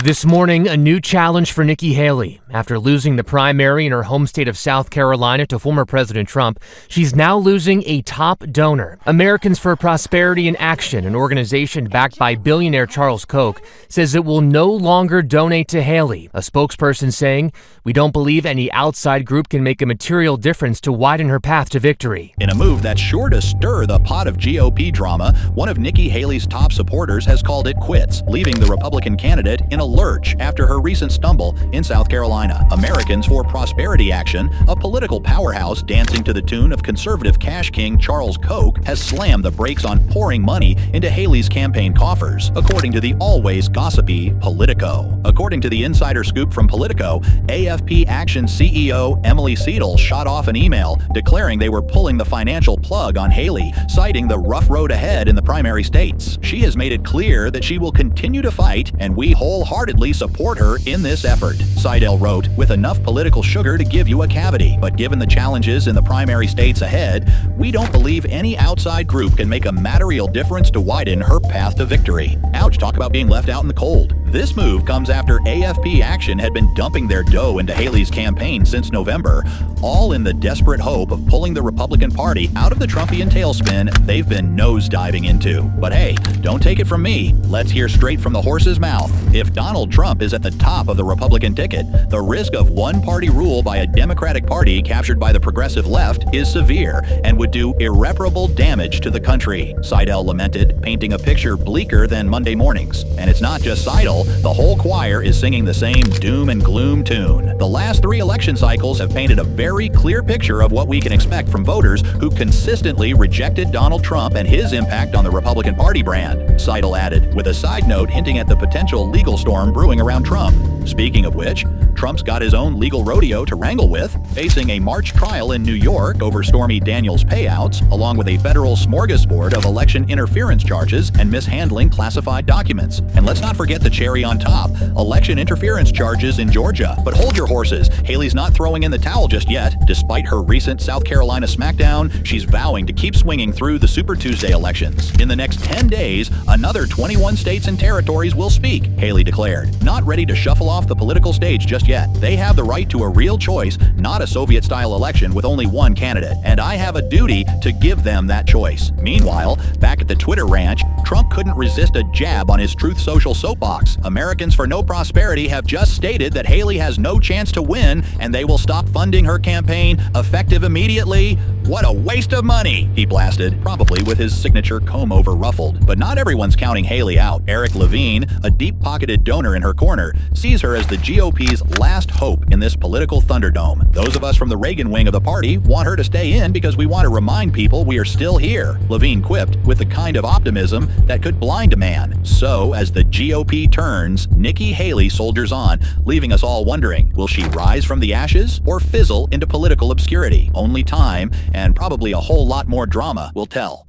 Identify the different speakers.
Speaker 1: This morning, a new challenge for Nikki Haley. After losing the primary in her home state of South Carolina to former President Trump, she's now losing a top donor. Americans for Prosperity in Action, an organization backed by billionaire Charles Koch, says it will no longer donate to Haley. A spokesperson saying, "We don't believe any outside group can make a material difference to widen her path to victory."
Speaker 2: In a move that's sure to stir the pot of GOP drama, one of Nikki Haley's top supporters has called it quits, leaving the Republican candidate in a lurch after her recent stumble in South Carolina. Americans for Prosperity Action, a political powerhouse dancing to the tune of conservative cash king Charles Koch, has slammed the brakes on pouring money into Haley's campaign coffers, according to the always gossipy Politico. According to the insider scoop from Politico, AFP Action CEO Emily Seidel shot off an email declaring they were pulling the financial plug on Haley, citing the rough road ahead in the primary states. She has made it clear that she will continue to fight, and we wholeheartedly support her in this effort. Seidel wrote, "With enough political sugar to give you a cavity, but given the challenges in the primary states ahead, we don't believe any outside group can make a material difference to widen her path to victory." Ouch, talk about being left out in the cold. This move comes after AFP Action had been dumping their dough into Haley's campaign since November, all in the desperate hope of pulling the Republican Party out of the Trumpian tailspin they've been nosediving into. But hey, don't take it from me. Let's hear straight from the horse's mouth. If Donald Trump is at the top of the Republican ticket, the risk of one-party rule by a Democratic Party captured by the progressive left is severe and would do irreparable damage to the country, Seidel lamented, painting a picture bleaker than Monday mornings. And it's not just Seidel, the whole choir is singing the same doom and gloom tune. The last 3 election cycles have painted a very clear picture of what we can expect from voters who consistently rejected Donald Trump and his impact on the Republican Party brand, Seidel added, with a side note hinting at the potential legal storm brewing around Trump. Speaking of which, Trump's got his own legal rodeo to wrangle with, facing a March trial in New York over Stormy Daniels' payouts, along with a federal smorgasbord of election interference charges and mishandling classified documents. And let's not forget the cherry on top, election interference charges in Georgia. But hold your horses, Haley's not throwing in the towel just yet. Despite her recent South Carolina smackdown, she's vowing to keep swinging through the Super Tuesday elections. In the next 10 days, another 21 states and territories will speak, Haley declared. Not ready to shuffle off the political stage just yet. They have the right to a real choice, not a Soviet-style election with only one candidate, and I have a duty to give them that choice. Meanwhile, back at the Twitter ranch, Trump couldn't resist a jab on his Truth Social soapbox. Americans for No Prosperity have just stated that Haley has no chance to win, and they will stop funding her campaign effective immediately. What a waste of money, he blasted, probably with his signature comb-over ruffled. But not everyone's counting Haley out. Eric Levine, a deep-pocketed donor in her corner, sees her as the GOP's last hope in this political thunderdome. Those of us from the Reagan wing of the party want her to stay in because we want to remind people we are still here, Levine quipped, with the kind of optimism that could blind a man. So, as the GOP turns, Nikki Haley soldiers on, leaving us all wondering, will she rise from the ashes or fizzle into political obscurity? Only time, and probably a whole lot more drama, will tell.